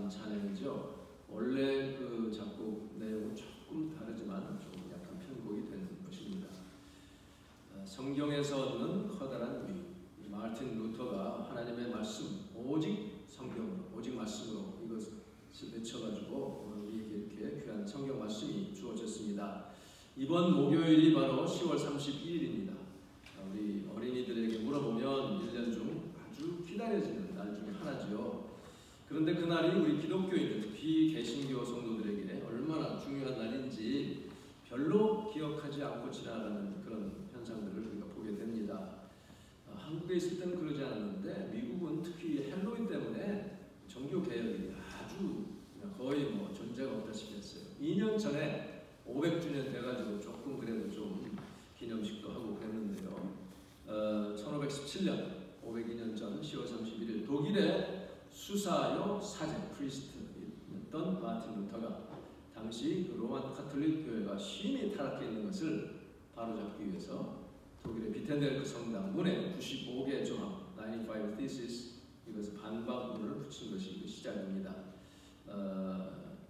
시작한 찬양이죠. 원래 그 작곡 내용은 조금 다르지만 좀 약간 편곡이 되는 것입니다. 성경에서 얻는 커다란 위, 마르틴 루터가 하나님의 말씀, 오직 성경, 오직 말씀으로 이것을 맺혀가지고 우리에게 이렇게 귀한 성경 말씀이 주어졌습니다. 이번 목요일이 바로 10월 31일입니다. 우리 어린이들에게 물어보면 1년 중 아주 기다려지는 날 중에 하나지요. 그런데 그날이 우리 기독교인들, 특히 개신교 성도들에게 얼마나 중요한 날인지 별로 기억하지 않고 지나가는 그런 현상들을 우리가 보게 됩니다. 한국에 있을 때는 그러지 않았는데 미국은 특히 헬로윈 때문에 종교 개혁이 아주 거의 뭐 존재가 없다시피 했어요. 2년 전에 500주년 돼가지고 조금 그래도 좀 기념식도 하고 그랬는데요. 1517년 502년 전 10월 31일 독일의 수사요 사제 프리스트였던 마틴 루터가 당시 로만 카톨릭 교회가 심히 타락해 있는 것을 바로잡기 위해서 독일의 비텐베르크 성당 문에 95개 조항 95 thesis 이것을 반박문을 붙인 것이 시작입니다.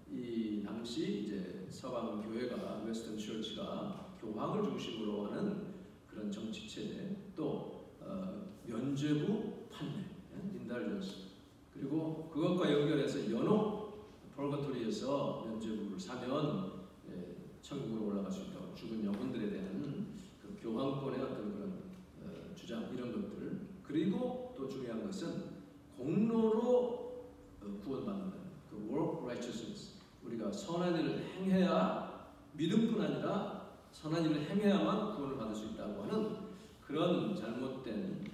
이 당시 이제 서방 교회가 웨스턴 처치가 교황을 중심으로 하는 그런 정치 체제, 또 면죄부 판례, 인달전스, 그리고 그것과 연결해서 연옥, 펄거토리에서 면죄부를 사면 천국으로 올라갈 수 있다고, 죽은 영혼들에 대한 그 교황권의 어떤 그런 주장 이런 것들, 그리고 또 중요한 것은 공로로 구원받는 그 work righteousness, 우리가 선한 일을 행해야, 믿음뿐 아니라 선한 일을 행해야만 구원을 받을 수 있다고 하는 그런 잘못된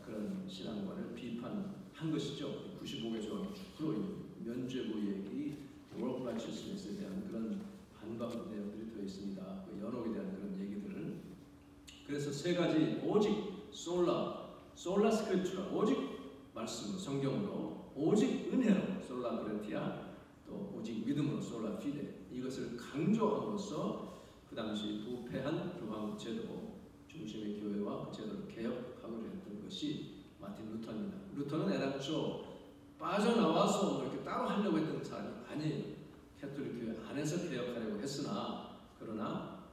그런 신앙관을 비판한 것이죠. 95개 조항이 주로 면죄부 얘기, work righteousness에 대한 그런 반박 내용들이 들어 있습니다. 그 연옥에 대한 그런 얘기들을. 그래서 세 가지, 오직 솔라 스크립처라, 오직 말씀으로, 성경으로, 오직 은혜로, 솔라 그레티아, 또 오직 믿음으로, 솔라 피데, 이것을 강조함으로써 그 당시 부패한 교황 제도 중심의 교회와 그 제도를 개혁하고자 했던 것이 마틴 루터입니다. 루터는 애당초 빠져나와서 뭐 이렇게 따로 하려고 했던 사람이 아니에요. 캐톨릭 교회 안에서 개혁하려고 했으나, 그러나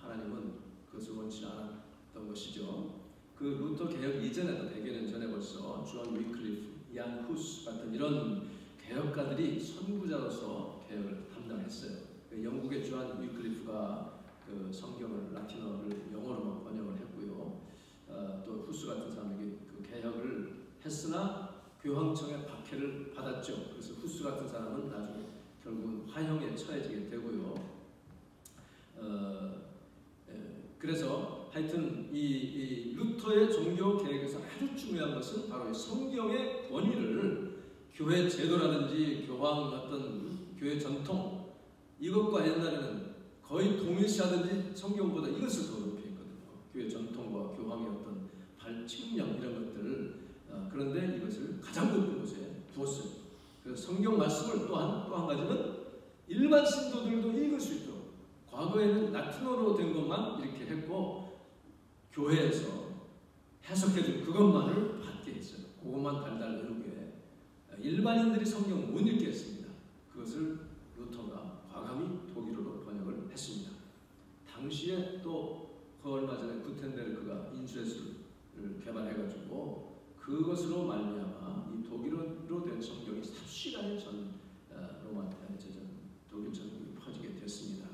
하나님은 그것을 원치 않았던 것이죠. 그 루터 개혁 이전에도 100여 년 전에 벌써 존 위클리프, 이안 후스 같은 이런 개혁가들이 선구자로서 개혁을 담당했어요. 영국의 존 위클리프가 그 성경을 라틴어를 영어로 번역을 했고요. 또 후스 같은 사람에게 그 개혁을 했으나 교황청의 박해를 받았죠. 그래서 후스 같은 사람은 나중에 결국은 화형에 처해지게 되고요. 그래서 하여튼 이 루터의 종교 개혁에서 아주 중요한 것은 바로 이 성경의 권위를 교회 제도라든지 교황 어떤 교회 전통, 이것과 옛날에는 거의 동일시하든지 성경보다 이것을 더 높이 했거든요. 교회 전통과 교황의 어떤 발칙령 이런 것들을. 그런데 이것을 가장 높은 곳에 두었어요. 그래서 성경 말씀을 또 한 가지는 일반 신도들도 읽을 수 있도록, 과거에는 라틴어로 된 것만 이렇게 했고 교회에서 해석해준 그것만을 받게 했어요. 그것만 달달 외우게. 일반인들이 성경을 못 읽게 했습니다. 그것을 루터가 과감히 독일어로 번역을 했습니다. 당시에 또 그 얼마 전에 구텐베르크가 인쇄술을 개발해가지고 그것으로 말미암아 이 독일어로 된 성경이 삽시간에 전 독일 전국에 퍼지게 됐습니다.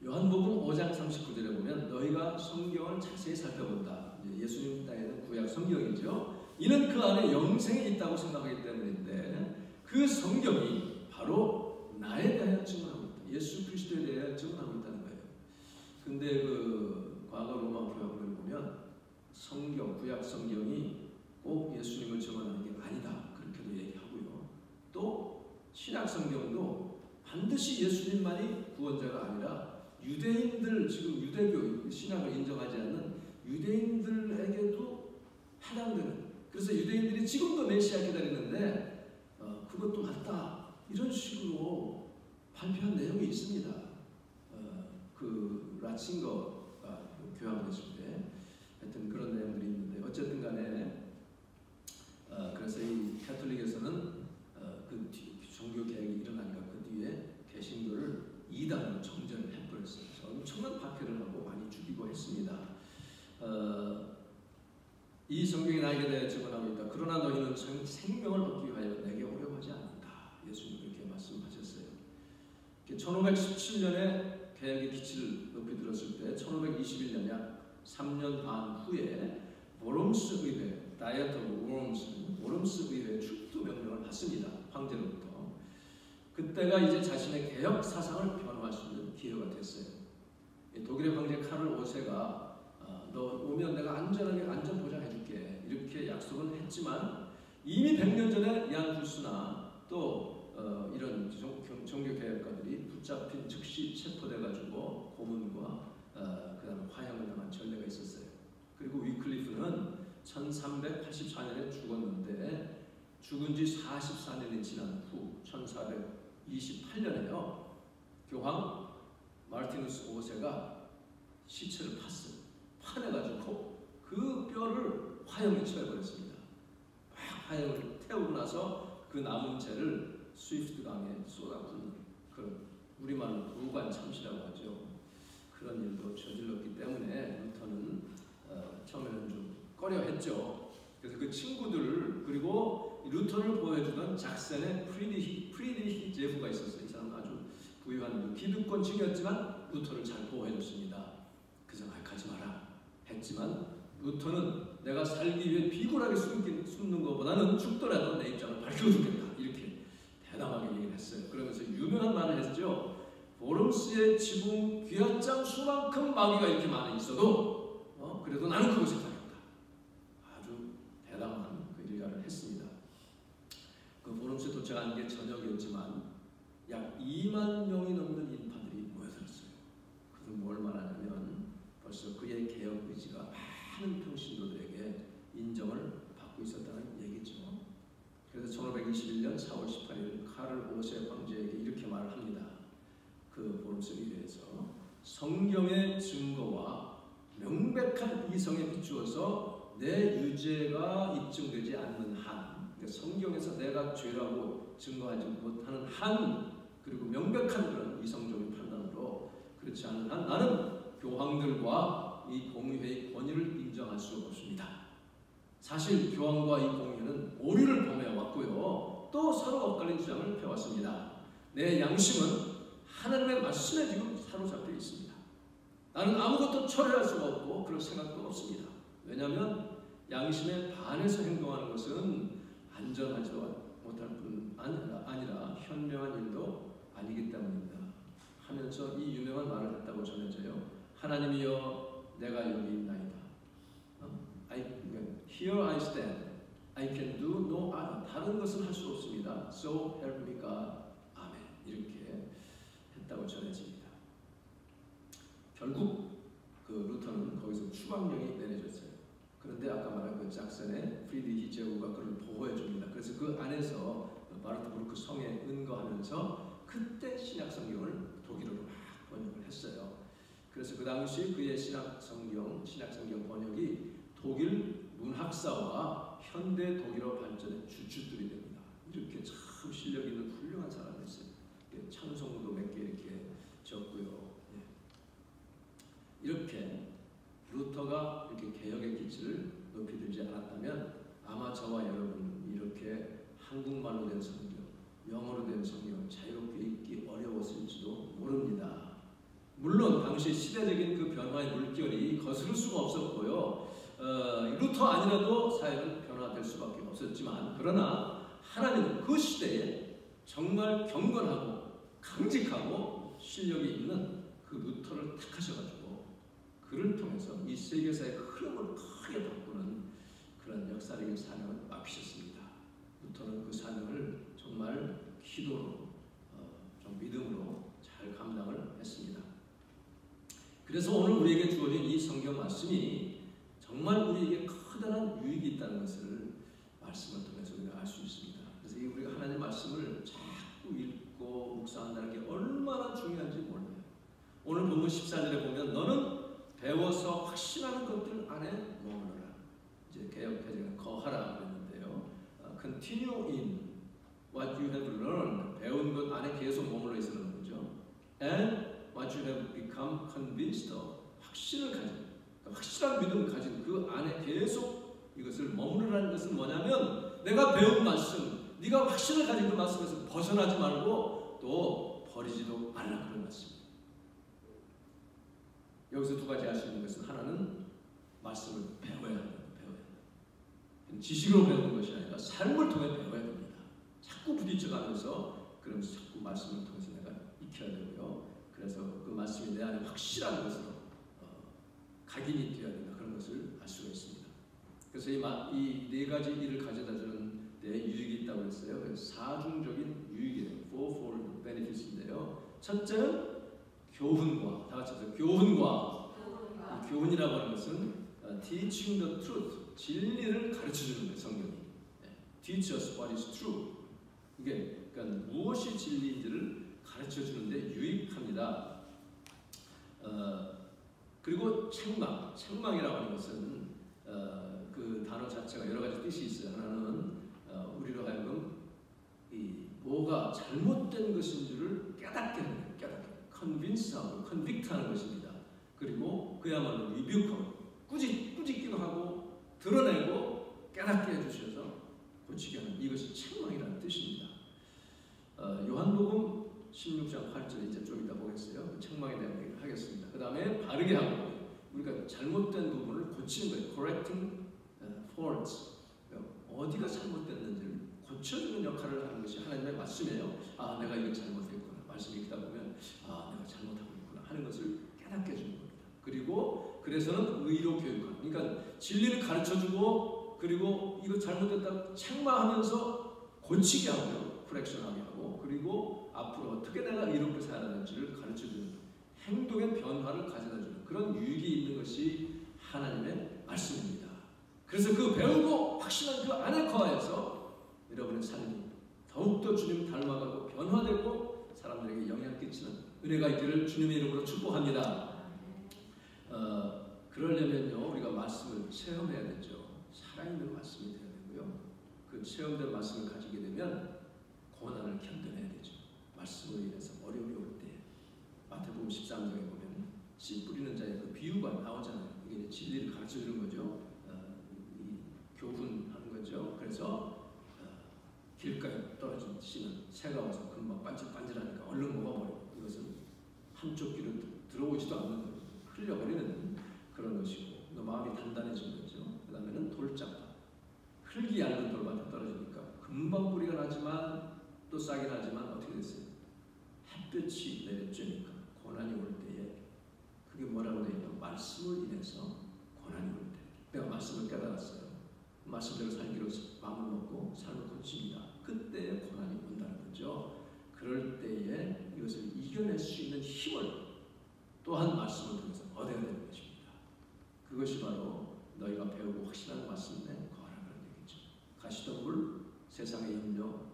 요한복음 5장 39절에 보면 너희가 성경을 자세히 살펴본다. 예수님 따위는 구약 성경이죠. 이는 그 안에 영생이 있다고 생각하기 때문인데 그 성경이 바로 나에 대하여 증언하고 있다. 예수 그리스도에 대하여 증언하고 있다는 거예요. 근데 그 과거 로마 교황들을 보면 성경, 구약 성경이 꼭 예수님을 증언하는 게 아니다. 그렇게도 얘기하고요. 또 신약 성경도 반드시 예수님만이 구원자가 아니라 유대인들, 지금 유대교 신약을 인정하지 않는 유대인들에게도 해당되는, 그래서 유대인들이 지금도 메시아 기다리는데 그것도 맞다 이런 식으로 발표한 내용이 있습니다. 그 라칭거가 교황 되실 때 하여튼 그런 내용들이 있는데, 어쨌든 간에 그래서 이 가톨릭에서는 성경이 나에게 대해 증언하고 있다. 그러나 너희는 생명을 얻기 위하여 내게 어려워하지 않는다. 예수님 그렇게 말씀하셨어요. 1517년에 개혁의 기치를 높이 들었을 때 1521년 약 3년 반 후에 워럼스 의회, 다이어트 오브 워럼스 의회 출두 명령을 받습니다. 황제로부터. 그때가 이제 자신의 개혁 사상을 변화할 수 있는 기회가 됐어요. 독일의 황제 카를 5세가 너 오면 내가 안전하게 안전 보장해줄게 이렇게 약속은 했지만 이미 100년 전에 얀 후스나 또 이런 종교개혁가들이 붙잡힌 즉시 체포돼가지고 고문과 그다음 화형을 당한 전례가 있었어요. 그리고 위클리프는 1384년에 죽었는데 죽은 지 44년이 지난 후 1428년에요. 교황 마르티누스 5세가 시체를 팠어요. 파내가지고 그 뼈를 화형에 처해버렸습니다. 화형을 태우고 나서 그 남은 채를 스위프트 강에 쏟아붓는 그런 우리말로 부관 참시라고 하죠. 그런 일도 저질렀기 때문에 루터는 처음에는 좀 꺼려했죠. 그래서 그 친구들 그리고 루터를 보호해주던 작센의 프리드리히 제후가 있었어요. 이 사람은 아주 부유한 기득권층이었지만 루터를 잘 보호해줬습니다. 그 사람 가지 마라 했지만 루터는 내가 살기 위해 비굴하게 숨는 것보다는 죽더라도 내 입장을 밝혀주겠다 이렇게 대담하게 얘기를 했어요. 그러면서 유명한 말을 했죠. 워럼스의 지붕 귀하장 수만큼 마귀가 이렇게 많이 있어도 그래도 나는 그곳에 가겠다. 아주 대담한 그 일가를 했습니다. 그 워럼스에 도착한 게 저녁이었지만 약 2만 명이 넘는 인파들이 모여들었어요. 그것은 뭘 말하냐면 벌써 그의 개혁 의지가 많은 평신도들에게 인정을 받고 있었다는 얘기죠. 그래서 1521년 4월 18일 카를 5세 황제에게 이렇게 말을 합니다. 그 워럼스 의회에서 성경의 증거와 명백한 이성에 비추어서 내 유죄가 입증되지 않는 한, 그러니까 성경에서 내가 죄라고 증거하지 못하는 한, 그리고 명백한 그런 이성적인 판단으로 그렇지 않은 한 나는 교황들과 이 공의회의 권위를 인정할 수 없습니다. 사실 교황과 이 공의회는 오류를 범해왔고요. 또 서로 엇갈린 주장을 펴왔습니다. 내 양심은 하나님의 말씀에 지금 사로잡혀 있습니다. 나는 아무것도 철회할 수가 없고 그럴 생각도 없습니다. 왜냐하면 양심에 반해서 행동하는 것은 안전하지도 못할 뿐 아니라 현명한 일도 아니기 때문입니다. 하면서 이 유명한 말을 했다고 전해져요. 하나님이여 내가 여기 있나이다. Here I stand. I can do no other. 다른 것은 할 수 없습니다. So help me God. 아멘. 이렇게 했다고 전해집니다. 결국 그 루터는 거기서 추방령이 내려졌어요. 그런데 아까 말한 그 작센의 프리드리히 제후가 그를 보호해 줍니다. 그래서 그 안에서 마르트부르크 성에 은거하면서 그때 신약성경을 독일어로 막 번역을 했어요. 그래서 그 당시 그의 신약성경 번역이 독일 문학사와 현대 독일어 발전의 주축들이 됩니다. 이렇게 참 실력 있는 훌륭한 사람이었어요. 찬송도 몇 개 이렇게 적고요. 이렇게 루터가 이렇게 개혁의 기치를 높이 들지 않았다면 아마 저와 여러분 이렇게 한국말로 된 성경, 영어로 된 성경을 자유롭게 읽기 어려웠을지도 모릅니다. 물론 당시 시대적인 그 변화의 물결이 거스를 수가 없었고요. 루터 아니라도 사회는 변화될 수밖에 없었지만 그러나 하나님은 그 시대에 정말 경건하고 강직하고 실력이 있는 그 루터를 택하셔가지고 그를 통해서 이 세계사의 흐름을 크게 바꾸는 그런 역사적인 사명을 맡기셨습니다. 루터는 그 사명을 정말 기도로 좀 믿음으로 잘 감당을 했습니다. 그래서 오늘 우리에게 주어진 이 성경 말씀이 정말 우리에게 커다란 유익이 있다는 것을 말씀을 통해서 우리가 알 수 있습니다. 그래서 우리가 하나님의 말씀을 자꾸 읽고 묵상한다는 게 얼마나 중요한지 몰라요. 오늘 본문 14절에 보면 너는 배워서 확신하는 것들 안에 머무르라. 이제 개혁해서 거하라 그랬는데요. Continue in what you have learned. 배운 것 안에 계속 머물러 있으라는 거죠. And what you have become convinced of. 확신을 가진, 확실한 믿음을 가진 그 안에 계속 이것을 머무르라는 것은 뭐냐면 내가 배운 말씀, 네가 확신을 가진 그 말씀에서 벗어나지 말고 또 버리지도 말라 그런 말씀입니다. 여기서 두 가지 할 수 있는 것은 하나는 말씀을 배워야 합니다. 지식으로 배우는 것이 아니라 삶을 통해 배워야 됩니다. 자꾸 부딪혀가면서 그러면서 자꾸 말씀을 통해서 내가 익혀야 되고요. 그래서 그 말씀이 내 안에 확실한 것으로 각인이 되어야 된다. 그런 것을 알 수가 있습니다. 그래서 이 네 가지 일을 가져다주는 데 유익이 있다고 했어요. 그래서 사중적인 유익이에요. Fourfold benefits인데요. 첫째는 교훈과, 다 같이 해서 교훈과. 이 교훈이라고 하는 것은 teaching the truth, 진리를 가르쳐주는 거예요. 성경이. Teach us what is true. 이게 그러니까 무엇이 진리인지를 가르쳐주는데 유익합니다. 그리고 책망이라고 하는 것은 그 단어 자체가 여러 가지 뜻이 있어요. 하나는 우리로 하여금 이 뭐가 잘못된 것인 줄을 깨닫게 하는 거예요. convince하고 convict하는 것입니다. 그리고 그야말로 rebuke하고 꾸짖기도 하고 드러내고 깨닫게 해주셔서 고치게 하는, 이것이 책망이라는 뜻입니다. 요한복음 16장 8절 이제 좀 이따 보겠어요. 그 책망에 대한 얘기를 하겠습니다. 그 다음에 바르게 하고 우리가 잘못된 부분을 고치는 거예요. correcting faults. 어디가 잘못됐는지를 고쳐주는 역할을 하는 것이 하나님의 말씀이에요. 아, 내가 이거 잘못했구나. 말씀 읽다 보면 아, 내가 잘못하고 있구나 하는 것을 깨닫게 해주는 겁니다. 그리고 그래서는 의로 교육하는, 그러니까 진리를 가르쳐주고 그리고 이거 잘못됐다 책망하면서 고치게 하고요. 코렉션하게 하고 그리고 앞으로 어떻게 내가 의롭게 살아야 되는지를 가르쳐주는 행동의 변화를 가져다주는 그런 유익이 있는 것이 하나님의 말씀입니다. 그래서 그 배우고 확신한 그 안에 거하여서 여러분의 삶이 더욱더 주님 닮아가고 변화되고 사람들에게 영향 끼치는 은혜가 있기를 주님의 이름으로 축복합니다. 그러려면요 우리가 말씀을 체험해야 되죠. 살아있는 말씀이 되어야 되고요. 그 체험된 말씀을 가지게 되면 고난을 견뎌내야 되죠. 말씀으로 인해서 어려움이 올 때 마태복음 13장에 보면 씨 뿌리는 자의 그 비유가 나오잖아요. 이게 이제 진리를 가르쳐주는 거죠. 이 교훈하는 거죠. 그래서 길가에 떨어진 씨는 새가 와서 금방 반질반질하니까 얼른 먹어버리고 이것은 한쪽 귀로 들어오지도 않는 거예요. 흘려버리는 그런 것이고 또 마음이 단단해진 거죠. 그 다음에는 돌짝밭, 흙이 얇은 돌밭에 떨어지니까 금방 뿌리가 나지만 또 싹이 나지만 어떻게 됐어요? 햇볕이 내려쬐니까 고난이 올 때에 그게 뭐라고 되어 있냐면 말씀을 인해서 고난이 올 때 내가 말씀을 깨달았어요. 말씀대로 살기로 마음을 먹고 삶을 고칩니다. 그때 고난이 온다는 거죠. 그럴 때에 이것을 이겨낼 수 있는 힘을 또한 말씀을 통해서 얻어야 되는 것입니다. 그것이 바로 너희가 배우고 확신한 말씀에 거하라 그런 얘기죠. 가시덤불, 세상의 염려,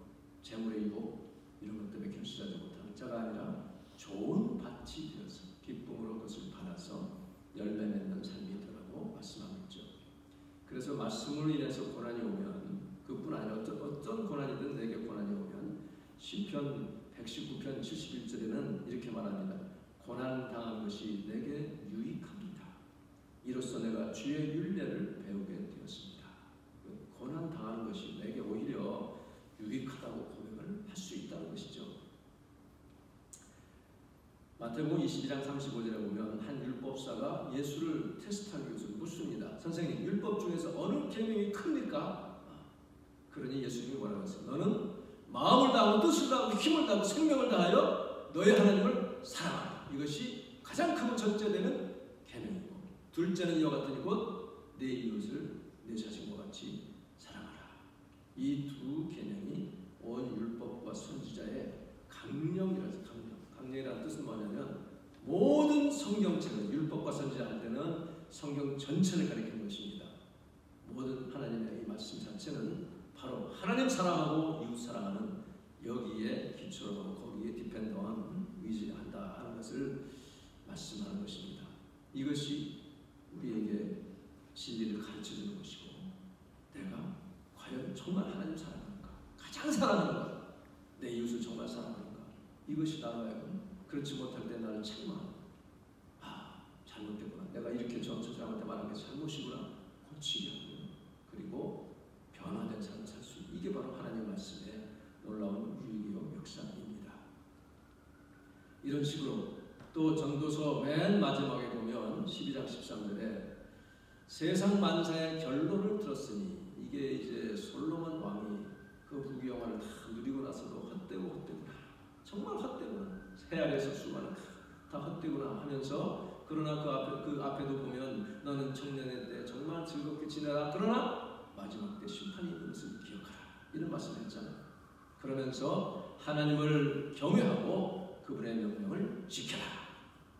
재물의 유혹 이런 것 때문에 결실하지 못하는 자가 아니라 좋은 밭이 되어서 기쁨으로 그것을 받아서 열매 맺는 삶이 되라고 말씀하고 있죠. 그래서 말씀을 인해서 고난이 오면 그뿐 아니라 어떤 고난이든 내게 고난이 오면 시편 119편 71절에는 이렇게 말합니다. 고난 당한 것이 내게 유익합니다. 이로써 내가 주의 율례를 배우게 되었습니다. 고난 당하는 것이 내게 오히려 유익하다고 고백을 할 수 있다는 것이죠. 마태복음 22장 35절에 보면 한 율법사가 예수를 테스트하기 위해서 묻습니다. 선생님, 율법 중에서 어느 계명이 큽니까? 그러니 예수님이 뭐라고 했어요? 너는 마음을 다하고 뜻을 다하고 힘을 다하고 생명을 다하여 너의 하나님을 사랑하라. 이것이 가장 크고 첫째되는 계명이고 둘째는 이와 같으니 곧 내 이웃을 내 자신과 같이 사랑하라. 이 두 계명이 온 율법과 선지자의 강령이라서 강령이라는 뜻은 뭐냐면 모든 성경책은 율법과 선지자한테는 성경 전체를 가리키는 것입니다. 모든 하나님의 이 말씀 자체는 바로 하나님 사랑하고 이웃 사랑하는 여기에 기초로 하고 거기에 디펜더한 의지한다 하는 것을 말씀하는 것입니다. 이것이 우리에게 진리를 가르쳐주는 것이고 내가 과연 정말 하나님 사랑하는가? 가장 사랑하는가? 내 이웃을 정말 사랑하는가? 이것이 나로 하여금 그렇지 못할 때 나를 책망하는 잘못됐구나. 내가 이렇게 저 사람한테 말한 게 잘못이구나. 고치게 하고요. 이게 바로 하나님의 말씀의 놀라운 유익이요 역사입니다. 이런 식으로 또 전도서 맨 마지막에 보면 12장 13절에 세상 만사의 결론을 들었으니, 이게 이제 솔로몬 왕이 그 부귀영화를 다 누리고 나서도 헛되구나, 정말 헛되구나, 새 아래에서 수많은 다 헛되구나 하면서, 그러나 그 앞에도 보면 너는 청년의 때 정말 즐겁게 지내라, 그러나 마지막 때 심판이 있는 것을 기억하라, 이런 말씀을 했잖아요. 그러면서 하나님을 경외하고 그분의 명령을 지켜라,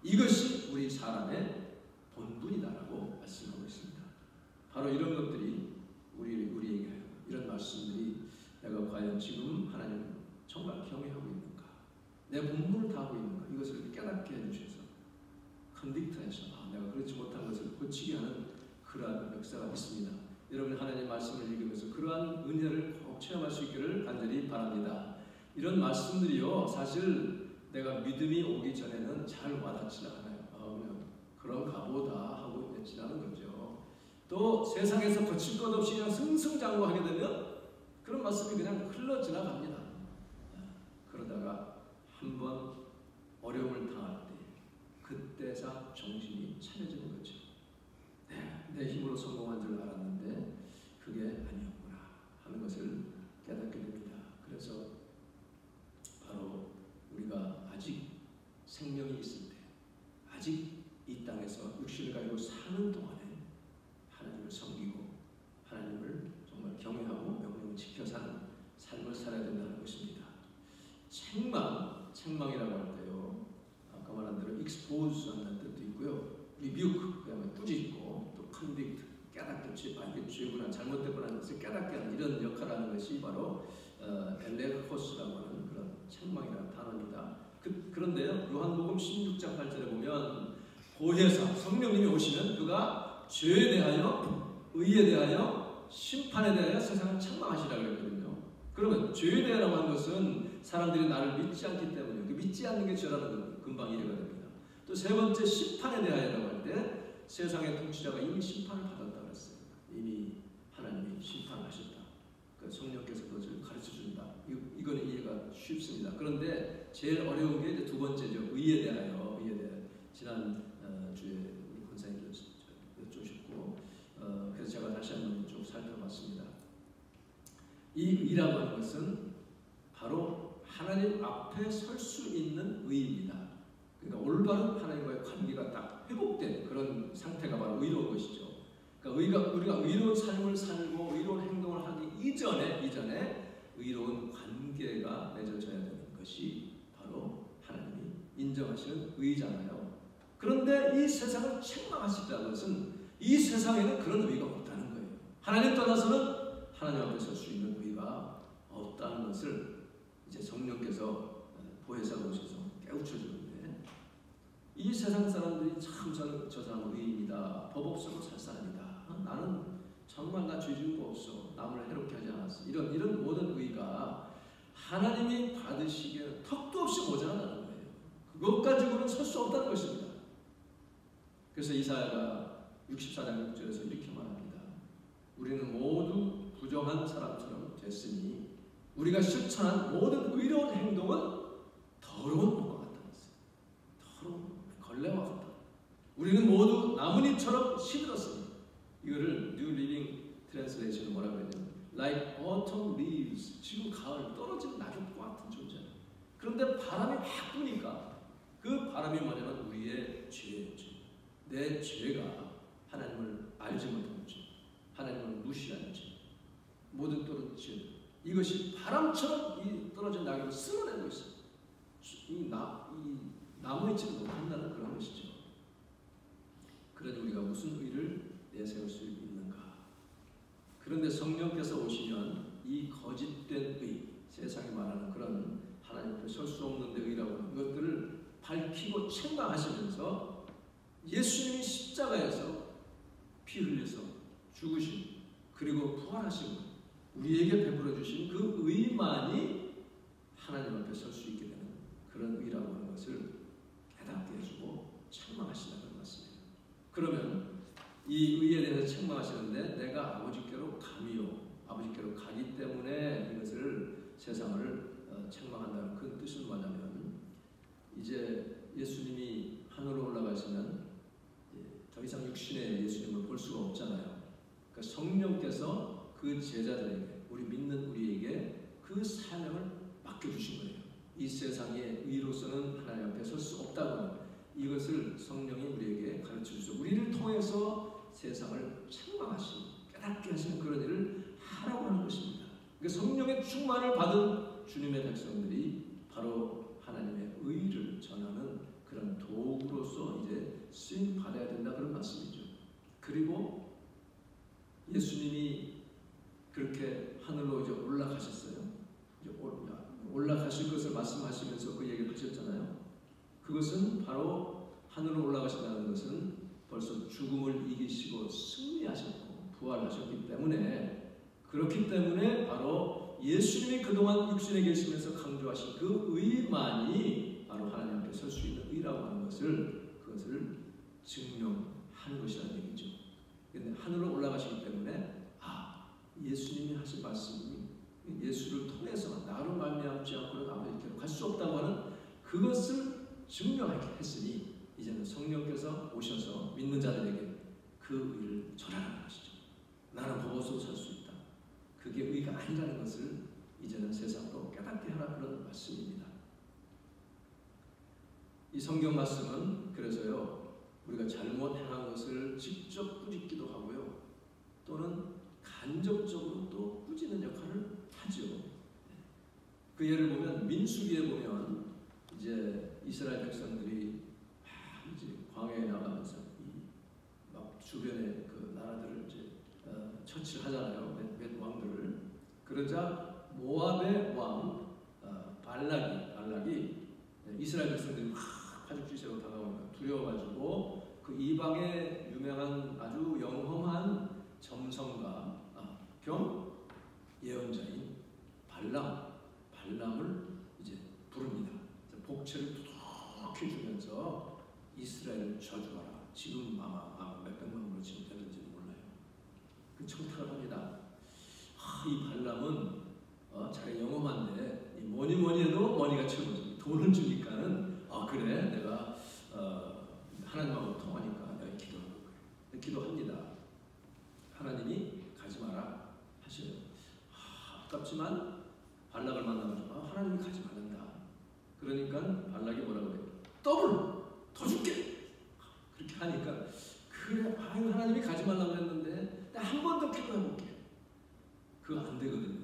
이것이 우리 사람의 본분이다라고 말씀하고 있습니다. 바로 이런 것들이 우리에게 이런 말씀들이, 내가 과연 지금 하나님 정말 경외하고 있는가, 내 본분을 다하고 있는가, 이것을 깨닫게 해주셔서 컨빅트해서 내가 그렇지 못한 것을 고치게 하는 그러한 역사가 있습니다. 여러분 하나님 말씀을 읽으면서 그러한 은혜를 꼭 체험할 수 있기를 간절히 바랍니다. 이런 말씀들이요, 사실 내가 믿음이 오기 전에는 잘 와닿지 않아요. 그런가 보다 하고 지나는 거죠. 또 세상에서 거칠 것 없이 그냥 승승장구하게 되면 그런 말씀이 그냥 흘러 지나갑니다. 그러다가 한번 어려움을 당할 때 그때서 정신이 차려지는 거죠. 내 힘으로 성공한 줄 알았는데 그게 아니었구나 하는 것을 깨닫게 됩니다. 그래서 바로 우리가 아직 생명이 있을 때, 아직 이 땅에서 육신을 가지고 사는 동안에 하나님을 섬기고 하나님을 정말 경외하고 명령을 지켜 사는 삶을 살아야 된다는 것입니다. 책망이라고 할 때요, 아까 말한 대로 expose 하는 뜻도 있고요, rebuke, 그다음에 꾸짖고, 또 convict, 깨닫게, 이게 죄구나 잘못됐구나 하는 것을 깨닫게 하는 이런 역할을 하는 것이 바로 엘레코스라고 하는 그런 책망이라는 단어입니다. 그런데요, 요한복음 16장 8절에 보면 보혜사, 성령님이 오시면 그가 죄에 대하여, 의에 대하여, 심판에 대하여 세상을 책망하시라고 했거든요. 그러면 죄에 대하여라고 하는 것은 사람들이 나를 믿지 않기 때문에, 그 믿지 않는 게 죄라는 건 금방 이해가 됩니다. 또 세 번째, 심판에 대하여라고 할 때 세상의 통치자가 이미 심판을 받았다고 했어요. 이미 하나님이 심판하셨다. 그 성령께서 그것을 가르쳐준다. 이거는 이해가 쉽습니다. 그런데 제일 어려운 게 이제 두 번째죠. 의에 대하여. 지난 주에 우리 권사님께서 여쭈셨고, 그래서 제가 다시 한번 쭉 살펴봤습니다. 이 의라고 하는 것은 바로 하나님 앞에 설 수 있는 의입니다. 그러니까 올바른 하나님과의 관계가 딱 회복된 그런 상태가 바로 의로운 것이죠. 그러니까 우리가 의로운 삶을 살고 의로운 행동을 하기 이전에 의로운 관계가 맺어져야 되는 것이 바로 하나님이 인정하시는 의잖아요. 그런데 이 세상을 책망하시다는 것은 이 세상에는 그런 의가 없다는 거예요. 하나님 떠나서는 하나님 앞에 설 수 있는 의가 없다는 것을 이제 성령께서 보혜사가 오셔서 깨우쳐 주는데, 이 세상 사람들이 참 저 사람은 의입니다. 법 없어도 살 사람이다. 나는 정말 나 죄 지은 거 없어. 남을 해롭게 하지 않았어. 이런 모든 의가 하나님이 받으시기에는 턱도 없이 모자라다는 거예요. 그것 가지고는 설 수 없다는 것입니다. 그래서 이사야가 64장 6절에서 이렇게 말합니다. 우리는 모두 부정한 사람처럼 됐으니 우리가 실천한 모든 의로운 행동은 더러운 것과 같았어요. 더러운 걸레와 같다. 우리는 모두 나뭇잎처럼 시들었습니다. 이거를 New Living Translation으로 뭐라고 해야 되냐면 Like autumn leaves, 지금 가을 떨어진 낙엽과 같은 존재예요. 그런데 바람이 확 부니까 그 바람이 뭐냐면 우리의 죄였죠. 내 죄가 하나님을 알지 못한 죄, 하나님을 무시한 죄, 모든 떨어진 죄, 이것이 바람처럼 이 떨어진 낙엽을 쓸어내고 있어요. 이 나무에 치지 못한다는 그런 것이죠. 그러니 우리가 무슨 의를 내세울 수 있는가? 그런데 성령께서 오시면 이 거짓된 의, 세상이 말하는 그런 하나님 앞에 설 수 없는 의라고 하는 것들을 밝히고 책망하시면서 예수님이 십자가에서 피 흘려서 죽으신, 그리고 부활하신 우리에게 베풀어 주신 그 의만이 하나님 앞에 설 수 있게 되는 그런 의라고 하는 것을 깨닫게 해주고 책망하신다는 말씀이에요. 그러면 이 의에 대해서 책망하시는데 내가 아버지께로 가미요, 아버지께로 가기 때문에 이것을 세상을 책망한다는 그 뜻은 뭐냐면, 이제 예수님이 하늘로 올라가시면 더 이상 육신의 예수님을 볼 수가 없잖아요. 그러니까 성령께서 그 제자들에게, 우리 믿는 우리에게 그 사명을 맡겨주신 거예요. 이 세상의 의로서는 하나님 앞에 설 수 없다고 이것을 성령이 우리에게 가르쳐 주죠. 우리를 통해서 세상을 책망하시고 깨닫게 하시는 그런 일을 하라고 하는 것입니다. 그러니까 성령의 충만을 받은 주님의 백성들이 바로 하나님의 의를 전하는 그런 도구로서 이제 쓰임 받아야 된다, 그런 말씀이죠. 그리고 예수님이 그렇게 하늘로 이제 올라가셨어요. 이제 올라가실 것을 말씀하시면서 그 얘기를 하셨잖아요. 그것은 바로 하늘로 올라가신다는 것은 벌써 죽음을 이기시고 승리하셨고 부활하셨기 때문에, 그렇기 때문에 바로 예수님이 그동안 육신에 계시면서 강조하신 그 의만이 바로 하나님 앞에 설 수 있는 의라고 하는 것을, 그것을 증명하는 것이라는 얘기죠. 그런데 하늘로 올라가시기 때문에 예수님이 하신 말씀이 예수를 통해서 나로 말미암지 않고는 아버지께로 갈 수 없다고 하는 그것을 증명하게 했으니, 이제는 성령께서 오셔서 믿는 자들에게 그 의를 전하는 것이죠. 나는 벗어서 살 수 있다. 그게 의가 아니라는 것을 이제는 세상으로 깨닫게 하라, 그런 말씀입니다. 이 성경 말씀은 그래서요, 우리가 잘못 행한 것을 직접 꾸짖기도 하고요, 또는 간접적으로 또 꾸짖는 역할을 하죠. 그 예를 보면 민수기에 보면 이제 이스라엘 백성들이 이제 광야에 나가면서 막 주변의 그 나라들을 이제 처치를 하잖아요. 몇 왕들을. 그러자 모압의 왕 발락이 이스라엘 백성들이 막 파죽지세로 다가오니까 두려워가지고 그 이방의 유명한 아주 영험한 점성가 겸 예언자인 발람을 이제 부릅니다. 복채를 두둑히 주면서 이스라엘을 저주하라. 지금 아마 몇백만 명으로 지금 되는지는 몰라요. 그 청탁을 합니다. 이 발람은 자기 영험한데 뭐니 해도 머니가 최고지. 돈을 주니까는 그래 내가 하나님하고 통하니까 내가 기도합니다. 하나님이 가지 마라 하셔요. 아깝지만 발락을 만나가지고 하나님이 가지 말란다. 그러니까 발락이 뭐라고 그래요? 더블 더 줄게. 그렇게 하니까 그래 하나님이 가지 말라고 했는데 내가 한 번 더 기도해볼게. 그거 안 되거든요.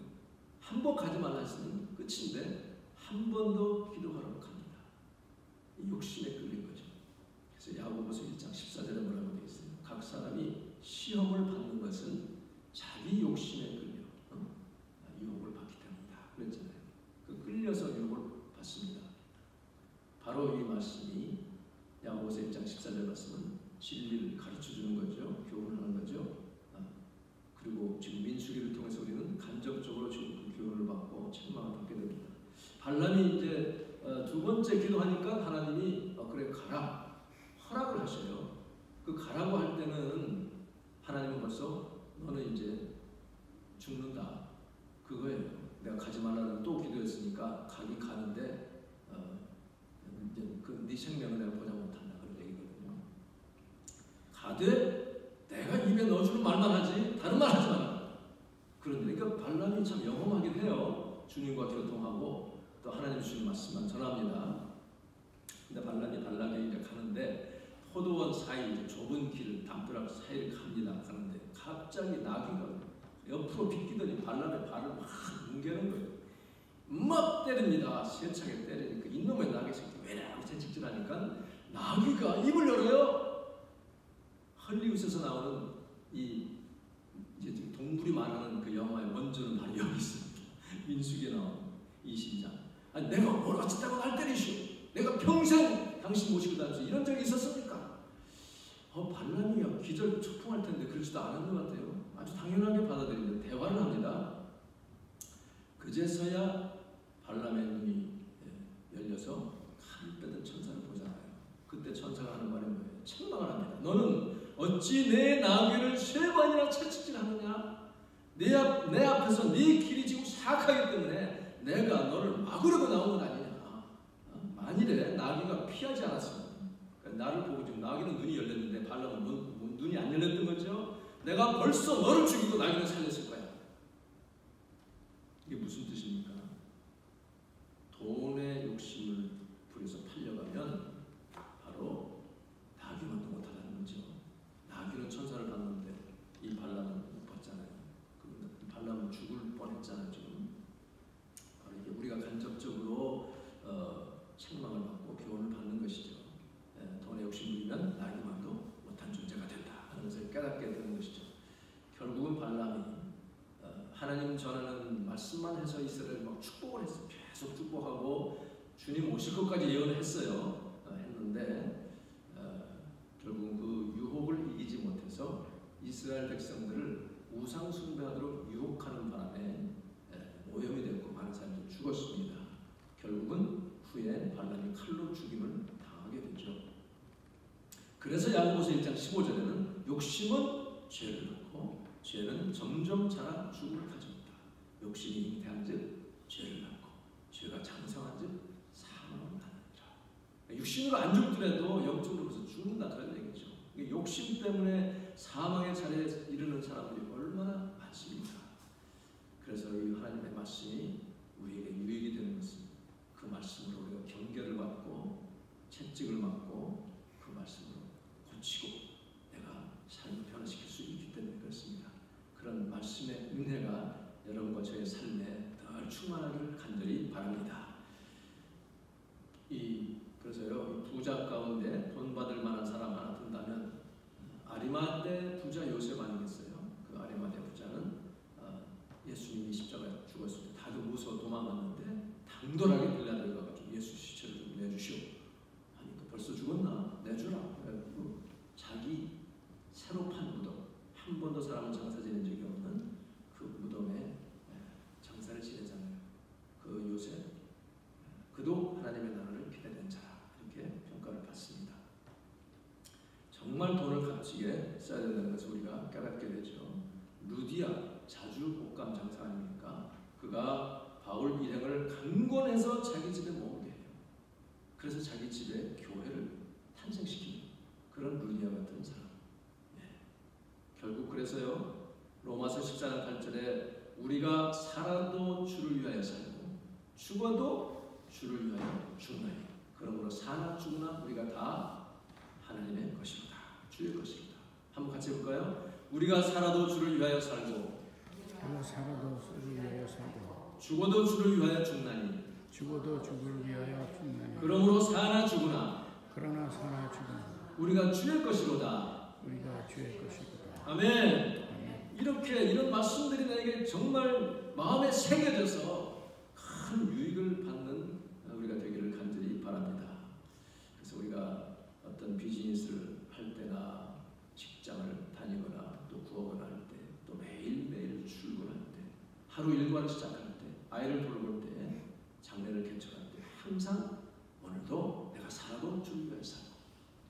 한 번 가지 말라 했으면 끝인데 한 번 더 기도하라고 합니다. 이 욕심에 끌린 거죠. 그래서 야고보서 1장 14절에 뭐라고 되어 있어요? 각 사람이 시험을 받는 것은 자기 욕심에 끌려 유혹을 받기 때문이다. 그랬잖아요. 그 끌려서 유혹을 받습니다. 바로 이 말씀이 야고보서 1장 14절 말씀은 진리를 가르쳐주는 거죠. 교훈하는 거죠. 그리고 지금 민수기를 통해서 우리는 간접적으로 지금 그 교훈을 받고 책망을 받게 됩니다. 발람이 이제 두 번째 기도하니까 하나님이 그래 가라 허락을 하셔요. 그 가라고 할 때는 하나님은 벌써 너는 이제 죽는다 그거예요. 내가 가지 말라는 또 기도했으니까 가긴 가는데 이제 네 생명을 내가 보장 못한다 그런 얘기거든요. 가되 내가 입에 넣어주는 말만 하지 다른 말 하지 마라. 그러니까 발람이 참 영험하긴 해요. 주님과 교통하고 또 하나님 주신 말씀만 전합니다. 근데 발락이 이제 가는데 포도원 사이 좁은 길 담벼락 사이를 갑니다. 가는데 갑자기 나귀가 옆으로 비끼더니 발람의 발을 막 뭉개는 거예요. 막 때립니다. 세차게 때리니까 이놈의 나귀 새끼 왜냐고 채찍질하니까 나귀가 입을 열어요. 헐리우드에서 나오는 이 이제 동물이 말하는 그 영화의 원조는 바로 여기 있습니다. 민수기에 나오는 22장. 아니 내가 뭘 어쨌다고 날 때리시오. 내가 평생 당신 모시고 다니면서 이런 적이 있었습니까? 발람이야 기절 초풍할 텐데 그렇지도 않은 것 같아요. 아주 당연하게 받아들이는 대화를 합니다. 그제서야 발람의 눈이 열려서 칼을 빼든 천사를 보잖아요. 그때 천사가 하는 말이 뭐예요? 책망을 합니다. 너는 어찌 내 나귀를 3번이나 채찍질하느냐? 내 앞에서 네 길이 지금 사악하기 때문에 내가 너를 막으려고 나온 건 아니냐. 만일에 나귀가 피하지 않았으면, 그러니까 나를 보고 지금 나귀는 눈이 열렸는데 발람은 눈이 안 열렸던 거죠. 내가 벌써 너를 죽이고 나귀는 살렸을 거야. 이게 무슨 뜻입니까? 돈의 욕심을 부려서 팔려가면 바로 나귀만도 못하다는 거죠. 나귀는 천사를 봤는데 이 발람은 못 봤잖아요. 발람은 죽을 뻔했잖아요. 지금 바로 이게 우리가 간접적으로 책망을 받고 교훈을 받는 것이죠. 돈의 욕심 부리면 나귀만도 못한 존재가 된다 하는 것을 깨닫게 되는 것이죠. 결국은 발람이 하나님 전하는 말씀만 해서 이스라엘을 막 축복을 했어요. 계속 축복하고 주님 오실 것까지 예언을 했어요. 했는데 결국 그 유혹을 이기지 못해서 이스라엘 백성들을 우상 숭배하도록 유혹하는 바람에 오염이 되고 많은 사람들이 죽었습니다. 결국은 후에 발람이 칼로 죽임을 당하게 되죠. 그래서 야고보서 1장 15절에는 욕심은 죄를 낳고 죄는 점점 자라 죽음을 가져온다. 욕심이 잉태한즉 죄를 낳고 죄가 장성한즉 사망을 낳느니라. 육신으로 안 죽더라도 영적으로서 죽는다 그런 얘기죠. 욕심 때문에 사망의 자리에 이르는 사람들이 얼마나 많습니까? 그래서 이 하나님의 말씀이 우리에게 유익이 되는 것은 그 말씀으로 우리가 경계를 받고 채찍을 맞고 그 말씀으로 고치고 내가 삶을 변화시킬 수 있기 때문에 그렇습니다. 그런 말씀의 은혜가 여러분과 저의 삶에 더 충만하기를 간절히 바랍니다. 그래서요, 부자 가운데 돈 받을 만한 사람 하나 든다면 아리마대 부자 요셉 아니겠어요? 그 아리마대 부자는 예수님이 십자가에 죽었을 때 다들 무서워 도망갔는데 당돌하게 빌라도에 가가지고 예수 시체를 좀 내주시오 하니까 벌써 죽었나? 내주라. 그래가지고 자기 새로 판 무덤, 한 번도 사람은 장사 지낸 적이 없는 그 무덤에 장사를 지내잖아요. 그 요셉, 그도 하나님의 나라를 기대된 자라 이렇게 평가를 받습니다. 정말 돈을 값지게 써야 된다는 것을 우리가 깨닫게 되죠. 루디아 자주 옷감 장사 아닙니까? 그가 바울 일행을 강권해서 자기 집에 모으게 해요. 그래서 자기 집에 교회를 탄생시키는 그런 루디아 같은 사람. 결국 그래서요, 로마서 14장 8절에 우리가 살아도 주를 위하여 살고 죽어도 주를 위하여 죽나니 그러므로 사나 죽으나 우리가 다 하나님의 것이로다. 주의 것이로다. 한번 같이 해볼까요? 우리가 살아도 주를 위하여 살고 살아도 주를 위하여 살고 죽어도 주를 위하여 죽나니 죽어도 주를 위하여 죽나니 그러므로 사나 죽으나 그러나 사나 죽으나 우리가 주의 것이로다. 우리가 주의 것이로다. 아멘. 이렇게 이런 말씀들이 나에게 정말 마음에 새겨져서 큰 유익을 받는 우리가 되기를 간절히 바랍니다. 그래서 우리가 어떤 비즈니스를 할 때나 직장을 다니거나 또 구하거나 할 때 또 매일매일 출근할 때 하루 일과를 시작할 때 아이를 돌볼 때 장례를 개척할 때 항상 오늘도 내가 살아도 주를 위하여 살고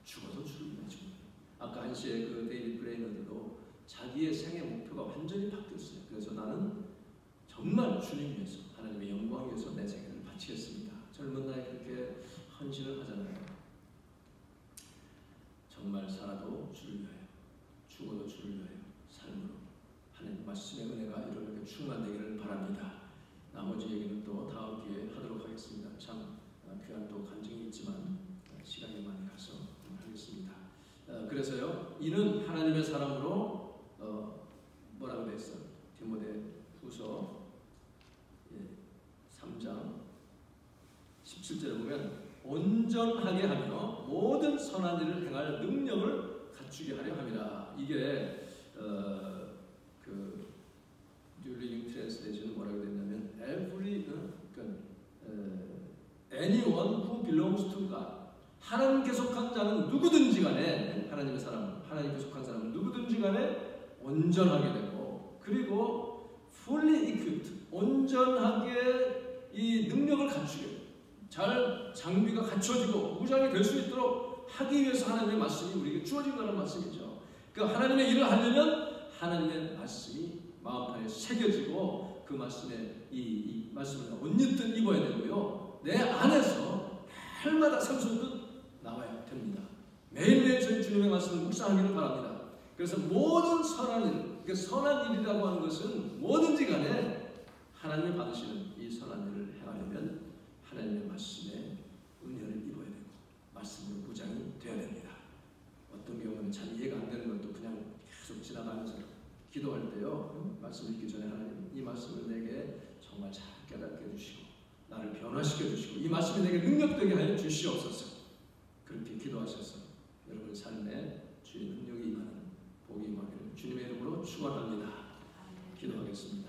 죽어도 주를 위하여 죽는. 아까 한시에 그 데이비드 브레이너드도 자기의 생애 목표가 완전히 바뀌었어요. 그래서 나는 정말 주님 위해서 하나님의 영광 위해서 내 생애를 바치겠습니다. 젊은 나이에 그렇게 헌신을 하잖아요. 정말 살아도 주를 위하여 죽어도 주를 위하여 삶으로 하나님 말씀의 은혜가 이렇게 충만되기를 바랍니다. 나머지 얘기는 또 다음 기회에 하도록 하겠습니다. 참 귀한 또 간증이 있지만 시간이 많이 가서 하겠습니다. 그래서요, 이는 하나님의 사람으로 뭐라고 되어 있어요? 디모데 후서 3장 17절에 보면 온전하게 하며 모든 선한 일을 행할 능력을 갖추게 하려 함이라. 이게 그 New Living Translation은 뭐라고 됐냐면 anyone who belongs to God. 하나님께 속한 자는 누구든지 간에 하나님의 사람은 하나님께 속한 사람은 누구든지 간에 온전하게 되고 그리고 fully equipped 온전하게 이 능력을 갖추게 잘 장비가 갖춰지고 무장이 될 수 있도록 하기 위해서 하나님의 말씀이 우리에게 주어진 거라는 말씀이죠. 그 하나님의 일을 하려면 하나님의 말씀이 마음판에 새겨지고 그 말씀에 이 말씀을 옷 입듯 입어야 되고요. 내 안에서 날마다 생수듯 나와야 됩니다. 매일매일 저희 주님의 말씀을 묵상하기를 바랍니다. 그래서 모든 선한 일, 그 선한 일이라고 하는 것은 뭐든지 간에 하나님이 받으시는 이 선한 일을 행하려면 하나님의 말씀에 은혜를 입어야 되고 말씀으로 무장이 되어야 됩니다. 어떤 경우는 잘 이해가 안 되는 것도 그냥 계속 지나가면서 기도할 때요. 말씀 읽기 전에 하나님 이 말씀을 내게 정말 잘 깨닫게 해주시고 나를 변화시켜 주시고 이 말씀이 내게 능력되게 하여 주시옵소서. 그렇게 기도하셔서 여러분 삶에 주의 능력이 임하는 복이 임하기를 주님의 이름으로 축원합니다. 기도하겠습니다.